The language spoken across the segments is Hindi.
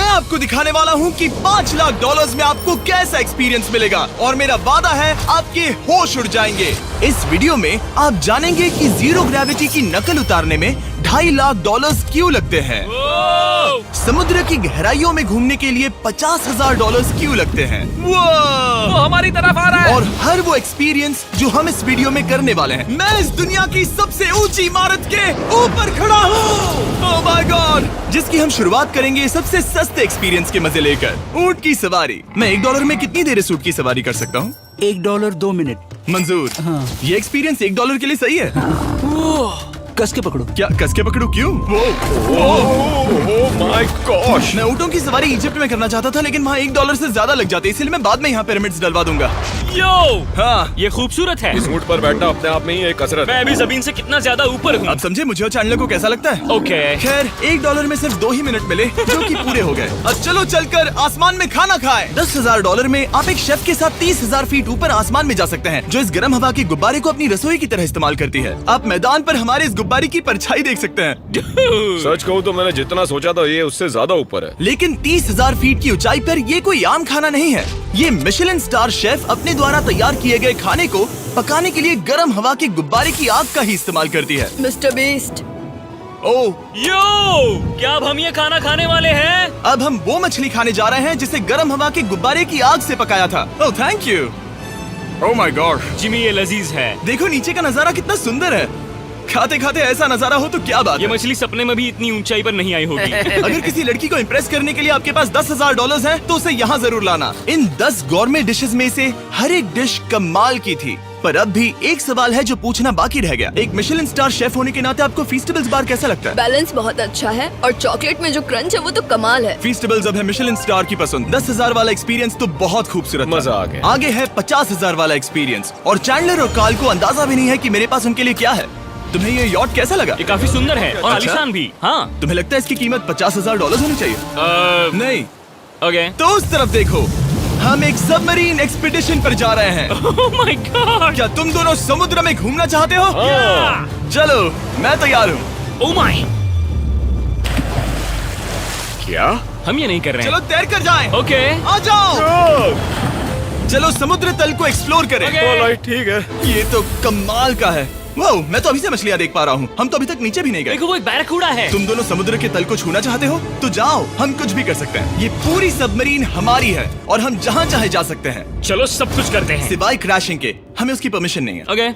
मैं आपको दिखाने वाला हूँ कि $5 लाख में आपको कैसा एक्सपीरियंस मिलेगा और मेरा वादा है आपके होश उड़ जाएंगे। इस वीडियो में आप जानेंगे कि जीरो ग्रेविटी की नकल उतारने में $2.5 लाख क्यों लगते हैं, समुद्र की गहराइयों में घूमने के लिए $50,000 क्यों लगते हैं, वो हमारी तरफ आ रहा है। और हर वो एक्सपीरियंस जो हम इस वीडियो में करने वाले हैं। मैं इस दुनिया की सबसे ऊंची इमारत के ऊपर खड़ा हूँ, ओह माय गॉड, जिसकी हम शुरुआत करेंगे सबसे सस्ते एक्सपीरियंस के मजे लेकर, ऊंट की सवारी। मैं $1 में कितनी देर इस ऊंट की सवारी कर सकता हूँ? $1 2 मिनट। मंजूर। हाँ। ये एक्सपीरियंस $1 के लिए सही है। कस के पकड़ो। क्या कस के पकड़ू? क्यों? Oh my gosh. मैं ऊँटों की सवारी इजिप्ट में करना चाहता था, लेकिन वहाँ $1 से ज्यादा लग जाते, इसलिए मैं बाद में यहाँ पिरामिड्स डलवा दूंगा। यो, हाँ, ये खूबसूरत है। इस ऊंट पर बैठना अपने आप में ही एक कसरत मैं है। अभी जमीन से कितना ज्यादा ऊपर हूँ। अब समझे मुझे और चैंडलर को कैसा लगता है। ओके। खैर, $1 में सिर्फ 2 ही मिनट मिले, जो कि पूरे हो गए। अब चलो चलकर आसमान में खाना खाएं। $10,000 में आप एक शेफ के साथ 30,000 फीट ऊपर आसमान में जा सकते हैं, जो इस गर्म हवा के गुब्बारे को अपनी रसोई की तरह इस्तेमाल करती है। आप मैदान पर हमारे इस गुब्बारे की परछाई देख सकते हैं, सच कहूँ तो मैंने जितना सोचा था ये उससे ज्यादा ऊपर है। लेकिन 30,000 फीट की ऊंचाई पर ये कोई आम खाना नहीं है। ये मिशेलिन स्टार शेफ अपने द्वारा तैयार किए गए खाने को पकाने के लिए गर्म हवा के गुब्बारे की आग का ही इस्तेमाल करती है। मिस्टर बीस्ट, ओह, यो, क्या अब हम ये खाना खाने वाले हैं? अब हम वो मछली खाने जा रहे हैं जिसे गर्म हवा के गुब्बारे की आग से पकाया था। Oh thank you. Oh my God, Jimmy, ये लजीज है। देखो नीचे का नजारा कितना सुंदर है। खाते खाते ऐसा नजारा हो तो क्या बात ये है। मछली सपने में भी इतनी ऊंचाई पर नहीं आई होगी। अगर किसी लड़की को इम्प्रेस करने के लिए आपके पास $10,000 है तो उसे यहाँ जरूर लाना। इन 10 गॉर्मे डिशेस में से हर एक डिश कमाल की थी, पर अब भी एक सवाल है जो पूछना बाकी रह गया। एक मिशेलिन स्टार शेफ होने के नाते आपको फीस्टेबल्स बार कैसा लगता है? बैलेंस बहुत अच्छा है और चॉकलेट में जो क्रंच है वो तो कमाल है। फीस्टेबल्स अब है मिशेलिन स्टार की पसंद। 10,000 वाला एक्सपीरियंस तो बहुत खूबसूरत था। मजा आ गया। आगे है 50,000 वाला एक्सपीरियंस, और चैंडलर और कार्ल को अंदाजा भी नहीं है कि मेरे पास उनके लिए क्या है। तुम्हें ये यॉट कैसा लगा? ये काफी सुंदर है और अच्छा? आलीशान भी। हाँ। तुम्हें लगता है इसकी कीमत $50,000 होनी चाहिए? नहीं। ओके। तो उस तरफ देखो, हम एक सबमरीन एक्सपीडिशन पर जा रहे हैं। Oh my God. क्या तुम दोनों समुद्र में घूमना चाहते हो? चलो, मैं तैयार हूँ। Oh my. क्या? हम ये नहीं कर रहे चलो हैं। तैर कर जाएं। ओके। आ जाओ। चलो समुद्र तल को एक्सप्लोर करें। ओके। ऑलराइट, ठीक है। ये तो कमाल का है। वाह, मैं तो अभी से मछलियाँ देख पा रहा हूँ। हम तो अभी तक नीचे भी नहीं गए। देखो, वो एक बैरकूडा है। तुम दोनों समुद्र के तल को छूना चाहते हो तो जाओ, हम कुछ भी कर सकते हैं। ये पूरी सबमरीन हमारी है और हम जहाँ चाहे जा सकते हैं, चलो सब कुछ करते हैं। सिवाय क्रैशिंग के। हमें उसकी परमिशन नहीं है। ओके।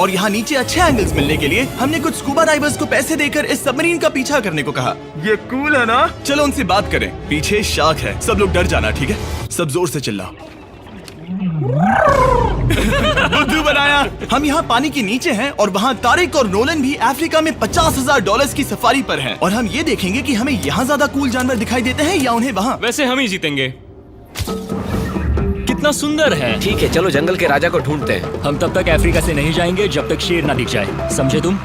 और यहाँ नीचे अच्छे एंगल्स मिलने के लिए हमने कुछ स्कूबा डाइवर्स को पैसे देकर इस सबमरीन का पीछा करने को कहा। ये कूल है ना? चलो उनसे बात करें। पीछे शार्क है, सब लोग डर जाना, ठीक है? सब जोर से चिल्लाओ। बुद्धू बनाया। हम यहाँ पानी के नीचे हैं और वहाँ तारिक और नोलन भी अफ्रीका में $50,000 की सफारी पर हैं। और हम ये देखेंगे कि हमें यहाँ ज्यादा कूल जानवर दिखाई देते हैं या उन्हें वहाँ। वैसे हम ही जीतेंगे। कितना सुंदर है। ठीक है, चलो जंगल के राजा को ढूंढते हैं। हम तब तक अफ्रीका से नहीं जाएंगे जब तक शेर ना दिख जाए, समझे तुम?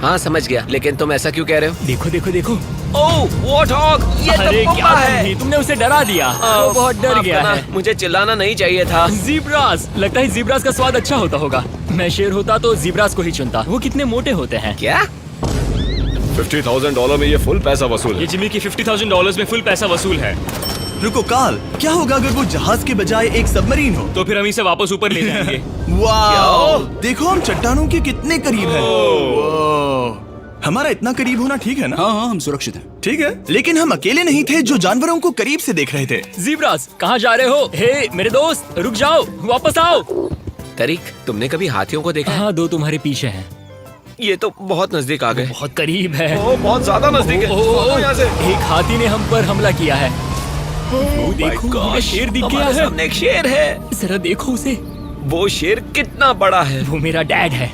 हाँ समझ गया, लेकिन तुम ऐसा क्यों कह रहे हो? देखो देखो देखो। ओह वॉर्थॉग, ये अरे तो क्या पप्पा है। तुमने उसे डरा दिया। वो बहुत डर माफ गया करना, है। मुझे चिल्लाना नहीं चाहिए था। जीब्रास, लगता है जीब्रास का स्वाद अच्छा होता होगा। मैं शेर होता तो जीब्रास को ही चुनता। वो कितने मोटे होते हैं। क्या? $50,000 में ये फुल पैसा वसूल ये है। जिमी की $50,000 में फुल पैसा वसूल है। रुको कार्ल, क्या होगा अगर वो जहाज के बजाय एक सबमरीन हो? तो फिर हम इसे वापस ऊपर ले जाएंगे। वाह, देखो हम चट्टानों के कितने करीब हैं। वाह, हमारा इतना करीब होना ठीक है ना? हाँ हाँ, हम सुरक्षित हैं। ठीक है, लेकिन हम अकेले नहीं थे जो जानवरों को करीब से देख रहे थे। जीब्रास, कहाँ जा रहे हो? हे मेरे दोस्त, रुक जाओ, वापस आओ। तरीक, तुमने कभी हाथियों को देखा है? हाँ, 2 तुम्हारे पीछे हैं। ये तो बहुत नजदीक आ गए। बहुत करीब है। ओह, बहुत ज्यादा नजदीक है। ओह, यहाँ से। एक हाथी ने हम पर हमला किया है। वो देखो, हमें शेर दिख गया हमारे है। सामने एक शेर है। जरा देखो उसे। वो शेर कितना बड़ा है। वो मेरा डैड है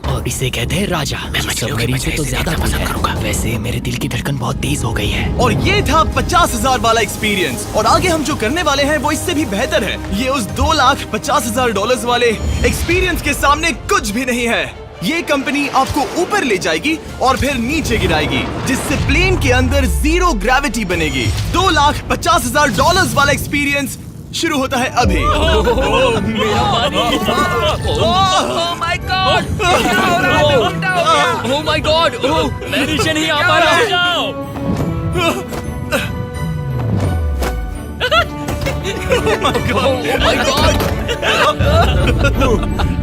और इसे कहते हैं राजा। मैं मछलियों के सबमरीन बजाय से तो इसे ज्यादा देखना पसंद है। करूंगा। वैसे मेरे दिल की धड़कन बहुत तेज हो गई है। और ये था 50,000 वाला एक्सपीरियंस, और आगे हम जो करने वाले हैं वो इससे भी बेहतर है। ये उस $2,50,000 वाले एक्सपीरियंस के सामने कुछ भी नहीं है। ये कंपनी आपको ऊपर ले जाएगी और फिर नीचे गिराएगी, जिससे प्लेन के अंदर जीरो ग्रेविटी बनेगी। $2,50,000 वाला एक्सपीरियंस शुरू होता है अभी। मेरा पानी। ओह माय गॉड, क्या हो रहा है? उल्टा हो गया। ओह माय गॉड, मैं नीचे नहीं आ पा रहा हूँ। जाओ। ओह माय गॉड,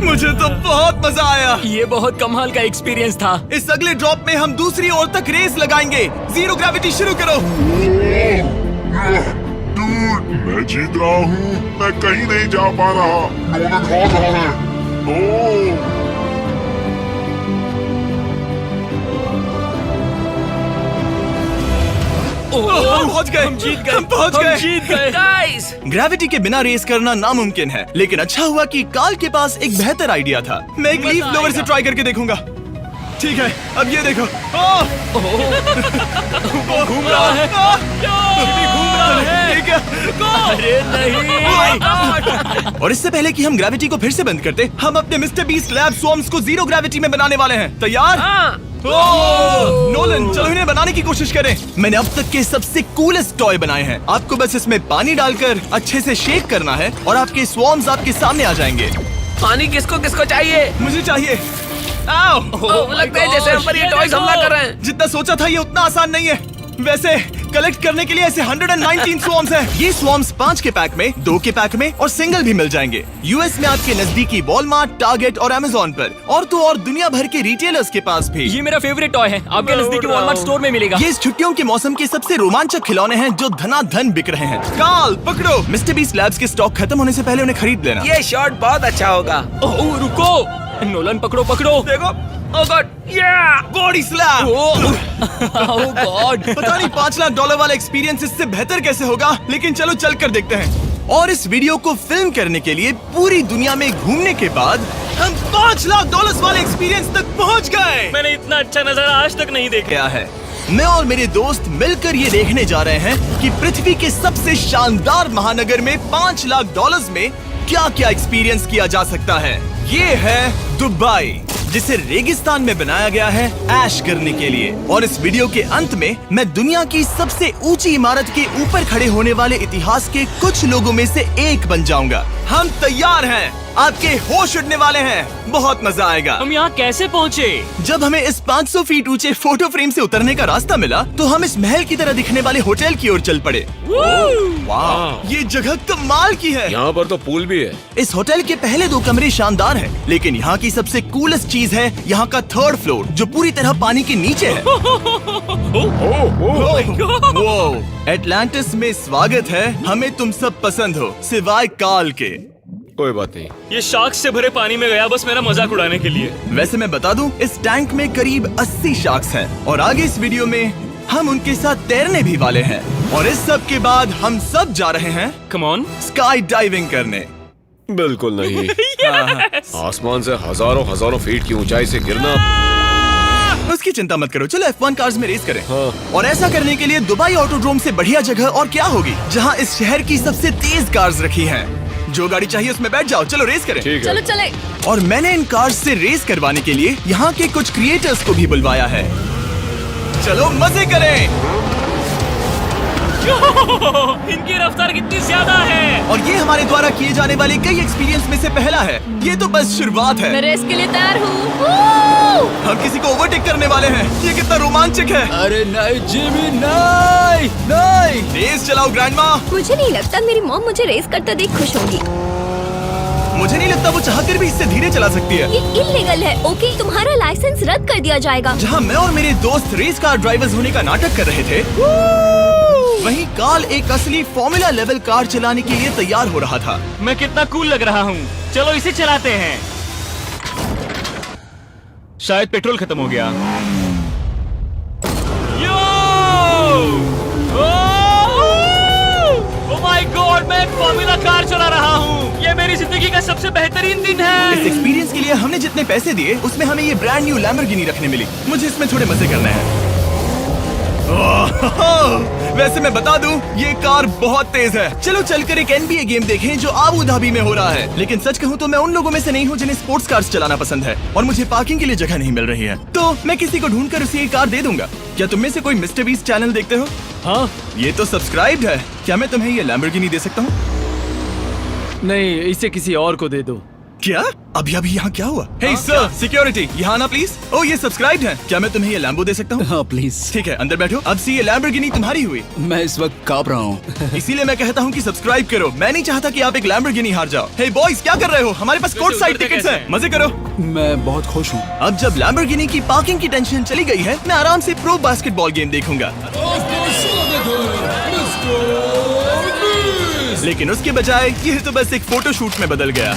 मुझे तो बहुत मजा आया। ये बहुत कमाल का एक्सपीरियंस था। इस अगले ड्रॉप में हम दूसरी ओर तक रेस लगाएंगे। जीरो ग्रेविटी शुरू करो। मैं जीत रहा हूँ, मैं कहीं नहीं जा पा रहा। नोलन भाग रहा है। ओह, हम पहुंच गए, हम जीत गए, हम पहुंच हम गए। जीत गए। गाइस, ग्रेविटी के बिना रेस करना नामुमकिन है, लेकिन अच्छा हुआ कि कार्ल के पास एक बेहतर आइडिया था। मैं एक लीफ ब्लोअर से ट्राई करके देखूंगा। ठीक है, अब ये देखो। घूम रहा है, घूम रहा है। ठीक है। अरे नहीं। और इससे पहले कि हम ग्रेविटी को फिर से बंद करते, हम अपने मिस्टर बीस्ट लैब स्वॉर्म्स को जीरो ग्रेविटी में बनाने वाले हैं। तैयार? नोलन, चलो इन्हें बनाने की कोशिश करें। मैंने अब तक के सबसे कूलेस्ट टॉय बनाए हैं। आपको बस इसमें पानी डालकर अच्छे से शेक करना है और आपके स्वॉर्म्स आपके सामने आ जाएंगे। पानी किसको किसको चाहिए? मुझे चाहिए। आओ। लगता है जैसे हम पर ये टॉयज हमला कर रहे हैं। जितना सोचा था ये उतना आसान नहीं है। वैसे कलेक्ट करने के लिए ऐसे 119 स्वॉर्म्स हैं। ये स्वॉर्म्स 5 के पैक में, 2 के पैक में और सिंगल भी मिल जाएंगे। यूएस में आपके नजदीकी वॉलमार्ट, टारगेट और अमेज़न पर, और तो और दुनिया भर के रिटेलर्स के पास भी। ये मेरा फेवरेट टॉय है, आपके नजदीकी वॉलमार्ट स्टोर में मिलेगा। ये इस छुट्टियों के मौसम के सबसे रोमांचक खिलौने हैं जो धनाधन बिक रहे हैं। कार्ल, पकड़ो। मिस्टर बीस्ट लैब्स के स्टॉक खत्म होने से पहले उन्हें खरीद लेना। ये शॉट बहुत अच्छा होगा। ओह रुको, नोलन पकड़ो पकड़ो। देखो, ओह गॉड, या बॉडी स्लैम। ओह गॉड। पता नहीं $5 लाख वाला एक्सपीरियंस इससे बेहतर कैसे होगा, लेकिन चलो चल कर देखते हैं। और इस वीडियो को फिल्म करने के लिए पूरी दुनिया में घूमने के बाद हम $5 लाख वाले एक्सपीरियंस तक पहुंच गए। मैंने इतना अच्छा नजारा आज तक नहीं देखा। क्या है, मैं और मेरे दोस्त मिलकर ये देखने जा रहे हैं कि पृथ्वी के सबसे शानदार महानगर में $5 लाख में क्या क्या एक्सपीरियंस किया जा सकता है। ये है दुबई, जिसे रेगिस्तान में बनाया गया है ऐश करने के लिए। और इस वीडियो के अंत में मैं दुनिया की सबसे ऊंची इमारत के ऊपर खड़े होने वाले इतिहास के कुछ लोगों में से एक बन जाऊंगा। हम तैयार हैं, आपके होश उड़ने वाले हैं, बहुत मजा आएगा। हम यहाँ कैसे पहुँचे? जब हमें इस 500 फीट ऊंचे फोटो फ्रेम से उतरने का रास्ता मिला तो हम इस महल की तरह दिखने वाले होटल की ओर चल पड़े। वाह, ये जगह कमाल की है। यहाँ पर तो पूल भी है। इस होटल के पहले 2 कमरे शानदार हैं, लेकिन यहाँ की सबसे कूलेस्ट चीज है यहाँ का 3rd फ्लोर, जो पूरी तरह पानी के नीचे है। वो एटलांटिस में स्वागत है। हमें तुम सब पसंद हो सिवाय कार्ल के। कोई बात नहीं। ये शार्क से भरे पानी में गया बस मेरा मजाक उड़ाने के लिए। वैसे मैं बता दूं, इस टैंक में करीब 80 शार्क्स हैं और आगे इस वीडियो में हम उनके साथ तैरने भी वाले हैं। और इस सब के बाद हम सब जा रहे हैं कम ऑन। स्काई डाइविंग करने। बिल्कुल नहीं। आसमान से हजारों फीट की ऊंचाई से गिरना। उसकी चिंता मत करो, चलो F1 कार्स में रेस करें। हाँ। और ऐसा करने के लिए दुबई ऑटोड्रोम से बढ़िया जगह और क्या होगी, जहां इस शहर की सबसे तेज कार्स रखी हैं। जो गाड़ी चाहिए उसमें बैठ जाओ, चलो रेस करें। ठीक चलो है। चले। और मैंने इन कार्स से रेस करवाने के लिए यहाँ के कुछ क्रिएटर्स को भी बुलवाया है। चलो मजे करें। इनकी रफ्तार कितनी ज्यादा है। और ये हमारे द्वारा किए जाने वाले कई एक्सपीरियंस में से पहला है। ये तो बस शुरुआत है। मैं रेस के लिए तैयार हूँ। हम किसी को ओवरटेक करने वाले हैं। ये कितना रोमांचक है। अरे नहीं जिमी, नहीं नहीं। रेस चलाओ ग्रैंडमा। मुझे नहीं लगता मेरी मॉम मुझे रेस करते देख खुश होंगी। मुझे नहीं लगता वो चाहकर भी इससे धीरे चला सकती है। ये इल्लीगल है। ओके, तुम्हारा लाइसेंस रद्द कर दिया जाएगा। जहाँ मैं और मेरे दोस्त रेस कार ड्राइवर्स होने का नाटक कर रहे थे, वहीं कार्ल एक असली फॉर्मूला लेवल कार चलाने के लिए तैयार हो रहा था। मैं कितना कूल लग रहा हूँ। चलो इसे चलाते हैं। शायद पेट्रोल खत्म हो गया। ओह माय गॉड, मैं एक फॉर्मूला कार चला रहा हूँ। ये मेरी जिंदगी का सबसे बेहतरीन दिन इस है। एक्सपीरियंस के लिए हमने जितने पैसे दिए उसमें हमें ये ब्रांड न्यू लैम्बोर्गिनी रखने मिली। मुझे इसमें थोड़े मजे करने हैं। वैसे मैं बता दूं, ये कार बहुत तेज है। चलो चलकर एक NBA गेम देखें जो आबू धाबी में हो रहा है। लेकिन सच कहूं तो मैं उन लोगों में से नहीं हूं जिन्हें स्पोर्ट्स कार्स चलाना पसंद है और मुझे पार्किंग के लिए जगह नहीं मिल रही है, तो मैं किसी को ढूंढकर उसे ये कार दे दूंगा। क्या तुम में से कोई मिस्टर बीस्ट चैनल देखते हो? हाँ, ये तो सब्सक्राइब्ड है। क्या मैं तुम्हें ये लैम्बोर्गिनी दे सकता हूँ? नहीं, इसे किसी और को दे दो। क्या? अभी अभी यहाँ क्या हुआ? हे सर, सिक्योरिटी, यहाँ ना प्लीज। ओ, ये सब्सक्राइब्ड है। क्या मैं तुम्हें ये लैम्बो दे सकता हूँ? हाँ प्लीज। ठीक है, अंदर बैठो। अब से ये लैम्बोर्गिनी तुम्हारी हुई। मैं इस वक्त कांप रहा हूँ। इसीलिए मैं कहता हूँ कि सब्सक्राइब करो। मैं नहीं चाहता कि आप एक लैम्बोर्गिनी हार जाओ। हे बॉयज, क्या कर रहे हो? हमारे पास कोर्ट साइड टिकट्स हैं। मजे करो। मैं बहुत खुश हूँ। अब जब लैम्बोर्गिनी की पार्किंग की टेंशन चली गई है, मैं आराम से प्रो बास्केटबॉल गेम देखूंगा। लेकिन उसके बजाय ये तो बस एक फोटो शूट में बदल गया।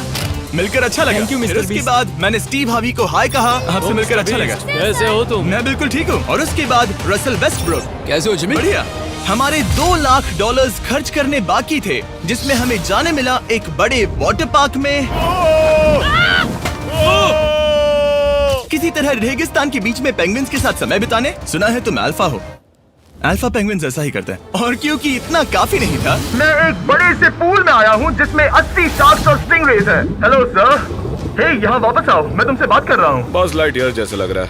मिलकर अच्छा लगा। Thank you, Mr. फिर उसके Beast। बाद मैंने स्टीव हार्वी को हाय कहा। आपसे मिलकर अच्छा लगा। कैसे हो तुम? मैं बिल्कुल ठीक हूँ। और उसके बाद रसल वेस्टब्रुक। कैसे हो जिमी? बढ़िया। हमारे $2 लाख खर्च करने बाकी थे, जिसमें हमें जाने मिला एक बड़े वाटर पार्क में किसी तरह रेगिस्तान के बीच में पेंगुइन्स के साथ समय बिताने। सुना है तुम अल्फा हो। अल्फा पेंगुइन्स ऐसा ही करते हैं। और क्योंकि इतना काफी नहीं था, मैं एक बड़े से पूल में आया हूँ जिसमें 80 शार्क्स और स्टिंगरेज हैं। हेलो सर, हे यहाँ वापस आओ, मैं तुमसे बात कर रहा हूँ। बस लाइट ईयर जैसे लग रहा है।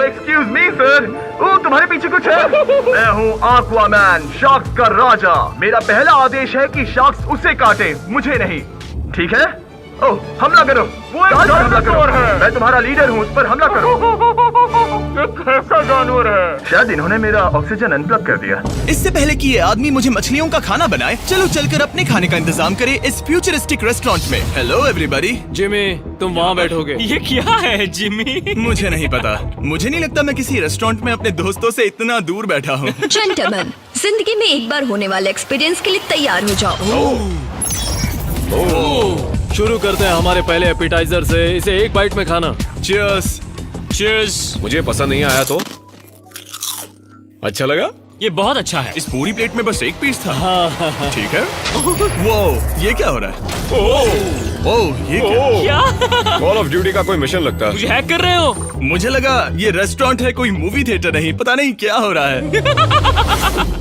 एक्सक्यूज मी सर, ओ तुम्हारे पीछे कुछ है? मैं हूँ आक्वामैन, शार्क्स का राजा। मेरा पहला आदेश है कि शार्क्स उसे काटे, मुझे नहीं। ठीक है? ओह, हमला करो। वो एक जानवर है। मैं तुम्हारा लीडर हूँ, उस पर हमला करो। कैसा जानवर है? शायद इन्होंने मेरा ऑक्सीजन अनप्लग कर दिया। इससे पहले कि ये आदमी मुझे मछलियों का खाना बनाए, चलो चलकर अपने खाने का इंतजाम करें इस फ्यूचरिस्टिक रेस्टोरेंट में। Hello everybody. जिमी, तुम वहाँ बैठोगे। ये क्या है जिमी? मुझे नहीं पता। मुझे नहीं लगता मैं किसी रेस्टोरेंट में अपने दोस्तों से इतना दूर बैठा हूँ। जेंटलमैन, जिंदगी में एक बार होने वाले एक्सपीरियंस के लिए तैयार हो जाओ। शुरू करते हैं हमारे पहले एपिटाइजर से। इसे एक बाइट में खाना। चीयर्स। चीयर्स। मुझे पसंद नहीं आया तो अच्छा लगा। ये बहुत अच्छा है। इस पूरी प्लेट में बस एक पीस था। ठीक है। वो ये क्या हो रहा है? ओह, ये क्या? क्या? कॉल ऑफ ड्यूटी का कोई मिशन लगता है। मुझे हैक कर रहे हो? मुझे लगा ये रेस्टोरेंट है, कोई मूवी थिएटर नहीं। पता नहीं क्या हो रहा है।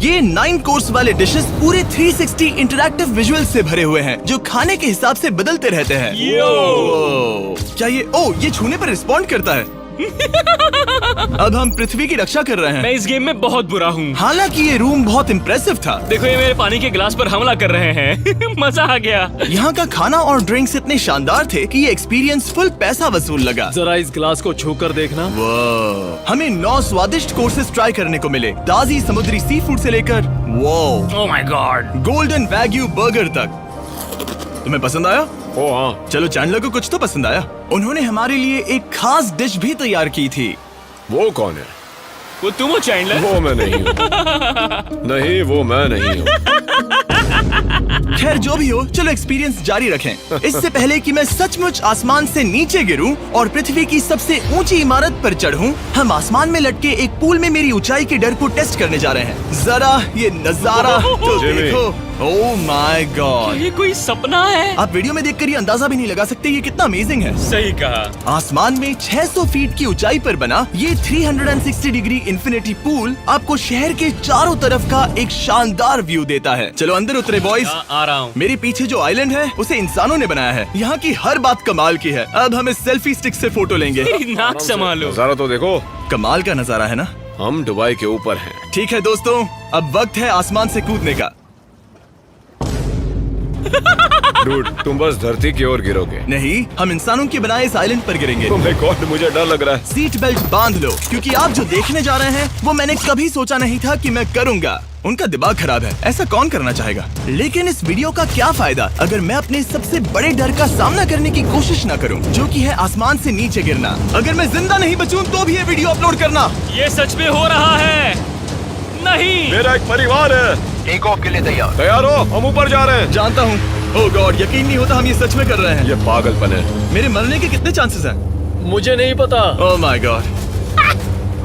ये 9 कोर्स वाले डिशेस पूरे 360 इंटरैक्टिव विजुअल से भरे हुए हैं, जो खाने के हिसाब से बदलते रहते हैं। क्या ये छूने पर रिस्पॉन्ड करता है? अब हम पृथ्वी की रक्षा कर रहे हैं। मैं इस गेम में बहुत बुरा हूँ। हालांकि ये रूम बहुत इम्प्रेसिव था। देखो, ये मेरे पानी के गिलास पर हमला कर रहे हैं। मजा आ गया। यहाँ का खाना और ड्रिंक्स इतने शानदार थे कि ये एक्सपीरियंस फुल पैसा वसूल लगा। जरा इस ग्लास को छूकर देखना। हमें 9 स्वादिष्ट कोर्सेस ट्राई करने को मिले, ताजी समुद्री सी फूड से लेकर oh my God, golden wagyu burger तक। तुम्हें पसंद आया? ओ हाँ। चलो, चैंडलर को कुछ तो पसंद आया। उन्होंने हमारे लिए एक खास डिश भी तैयार की थी। वो कौन है? वो तुम हो चैंडलर? वो मैं नहीं हूँ। नहीं, वो मैं नहीं हूँ। खैर जो भी हो, चलो एक्सपीरियंस जारी रखें। इससे पहले कि मैं सचमुच आसमान से नीचे गिरूं और पृथ्वी की सबसे ऊंची इमारत पर चढ़ूं, हम आसमान में लटके एक पूल में मेरी ऊंचाई के डर को टेस्ट करने जा रहे हैं। जरा ये नजारा तो जिमी। देखो। ओह माय गॉड, ये कोई सपना है? आप वीडियो में देखकर ये अंदाजा भी नहीं लगा सकते ये कितना अमेजिंग है। सही कहा। आसमान में 600 फीट की ऊंचाई पर बना ये 360 डिग्री इंफिनिटी पूल आपको शहर के चारों तरफ का एक शानदार व्यू देता है। चलो अंदर उतरे बॉयज। आ रहा हूँ। मेरे पीछे जो आइलैंड है उसे इंसानों ने बनाया है। यहाँ की हर बात कमाल की है। अब हम इस सेल्फी स्टिक से फोटो लेंगे। नाक संभालो। नजारा तो देखो। कमाल का नजारा है ना? हम दुबई के ऊपर हैं। ठीक है दोस्तों, अब वक्त है आसमान से कूदने का। डूड, तुम बस धरती की ओर गिरोगे। नहीं, हम इंसानों के बनाए इस आइलैंड पर गिरेंगे। Oh my God, मुझे डर लग रहा है। सीट बेल्ट बांध लो, क्योंकि आप जो देखने जा रहे हैं वो मैंने कभी सोचा नहीं था कि मैं करूंगा। उनका दिमाग खराब है, ऐसा कौन करना चाहेगा? लेकिन इस वीडियो का क्या फायदा अगर मैं अपने सबसे बड़े डर का सामना करने की कोशिश न करूं, जो कि है आसमान से नीचे गिरना। अगर मैं जिंदा नहीं बचूं तो भी ये वीडियो अपलोड करना। ये सच में हो रहा है? नहीं। मेरा एक परिवार है। टेक ऑफ के लिए तैयार। तैयार हो? हम ऊपर जा रहे हैं। जानता हूँ। ओह गॉड, यकीन नहीं होता हम ये सच में कर रहे हैं। ये पागलपन है। मेरे मरने के कितने चांसेस हैं? मुझे नहीं पता। ओह माय गॉड,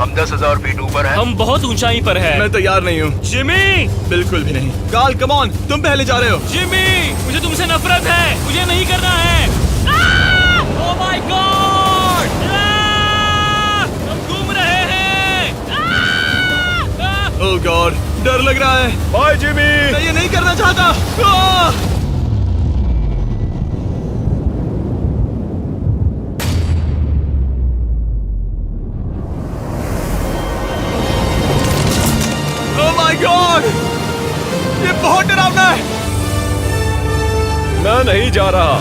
हम 10,000 फीट ऊपर हैं। हम बहुत ऊंचाई पर हैं। मैं तैयार नहीं हूँ। जिमी, बिल्कुल भी नहीं। कार्ल, कम ऑन, तुम पहले जा रहे हो। जिमी, मुझे तुमसे नफरत है। मुझे नहीं करना है। ओह माय गॉड, हम घूम रहे हैं। ओह गॉड, डर लग रहा है। Bye Jimmy. मैं ये नहीं करना चाहता। ओह माय गॉड, बहुत डरावना है। मैं नहीं जा रहा।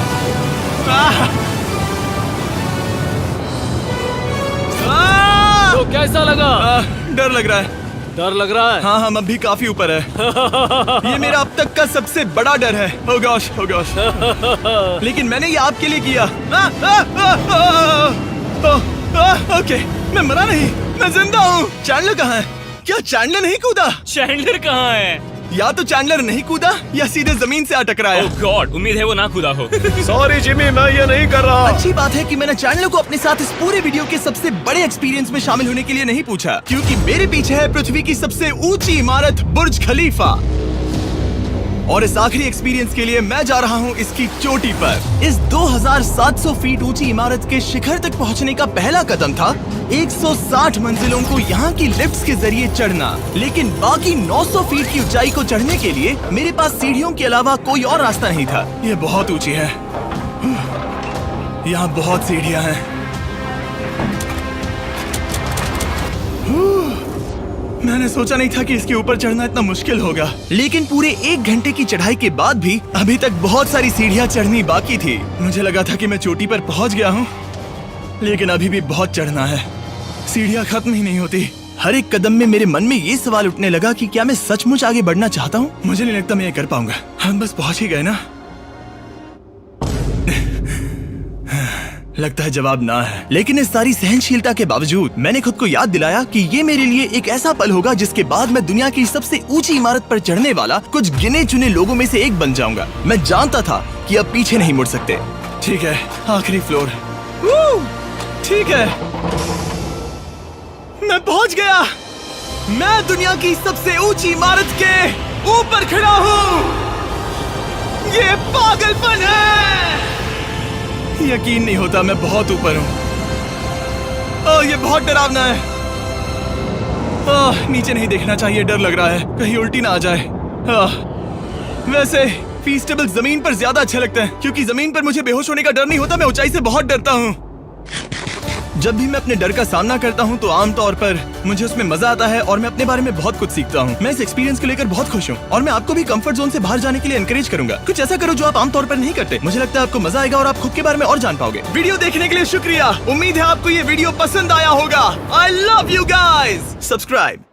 आह! आह! तो कैसा लगा? डर लग रहा है। डर लग रहा है? हाँ हम अभी काफी ऊपर है। ये मेरा अब तक का सबसे बड़ा डर है। Oh gosh, oh gosh। लेकिन मैंने ये आपके लिए किया। ओके, मैं मरा नहीं, मैं जिंदा हूँ। चैंडलर कहाँ है? क्या चैंडलर नहीं कूदा? चैंडलर कहाँ है? या तो चैंडलर नहीं कूदा या सीधे जमीन से आ टकराया। ओह गॉड, उम्मीद है वो ना खुदा हो। सॉरी जिमी, मैं ये नहीं कर रहा। अच्छी बात है कि मैंने चैंडलर को अपने साथ इस पूरे वीडियो के सबसे बड़े एक्सपीरियंस में शामिल होने के लिए नहीं पूछा, क्योंकि मेरे पीछे है पृथ्वी की सबसे ऊंची इमारत बुर्ज खलीफा। और इस आखिरी एक्सपीरियंस के लिए मैं जा रहा हूँ इसकी चोटी पर। इस 2700 फीट ऊंची इमारत के शिखर तक पहुँचने का पहला कदम था 160 मंजिलों को यहाँ की लिफ्ट्स के जरिए चढ़ना। लेकिन बाकी 900 फीट की ऊंचाई को चढ़ने के लिए मेरे पास सीढ़ियों के अलावा कोई और रास्ता नहीं था। ये बहुत ऊंची है, यहाँ बहुत सीढ़ियाँ हैं। मैंने सोचा नहीं था कि इसके ऊपर चढ़ना इतना मुश्किल होगा, लेकिन पूरे 1 घंटे की चढ़ाई के बाद भी अभी तक बहुत सारी सीढ़ियां चढ़नी बाकी थी। मुझे लगा था कि मैं चोटी पर पहुंच गया हूं, लेकिन अभी भी बहुत चढ़ना है। सीढ़ियां खत्म ही नहीं होती। हर एक कदम में मेरे मन में ये सवाल उठने लगा कि क्या मैं सचमुच आगे बढ़ना चाहता हूँ? मुझे नहीं लगता मैं ये कर पाऊंगा। हम बस पहुंच ही गए ना। लगता है जवाब ना है, लेकिन इस सारी सहनशीलता के बावजूद मैंने खुद को याद दिलाया कि ये मेरे लिए एक ऐसा पल होगा जिसके बाद मैं दुनिया की सबसे ऊंची इमारत पर चढ़ने वाला कुछ गिने चुने लोगों में से एक बन जाऊंगा। मैं जानता था कि अब पीछे नहीं मुड़ सकते। ठीक है, आखिरी फ्लोर। ठीक है, मैं पहुंच गया। मैं दुनिया की सबसे ऊंची इमारत के ऊपर खड़ा हूँ। ये पागलपन है। यकीन नहीं होता, मैं बहुत ऊपर हूँ। ओह, ये बहुत डरावना है। ओह, नीचे नहीं देखना चाहिए, डर लग रहा है कहीं उल्टी ना आ जाए। वैसे फीस्टेबल जमीन पर ज्यादा अच्छा लगता है, क्योंकि जमीन पर मुझे बेहोश होने का डर नहीं होता। मैं ऊंचाई से बहुत डरता हूँ। जब भी मैं अपने डर का सामना करता हूँ तो आमतौर पर मुझे उसमें मजा आता है और मैं अपने बारे में बहुत कुछ सीखता हूँ। मैं इस एक्सपीरियंस को लेकर बहुत खुश हूँ और मैं आपको भी कंफर्ट जोन से बाहर जाने के लिए एनकरेज करूंगा। कुछ ऐसा करो जो आप आमतौर पर नहीं करते। मुझे लगता है आपको मजा आएगा और आप खुद के बारे में और जान पाओगे। वीडियो देखने के लिए शुक्रिया। उम्मीद है आपको ये वीडियो पसंद आया होगा। I love you guys. Subscribe.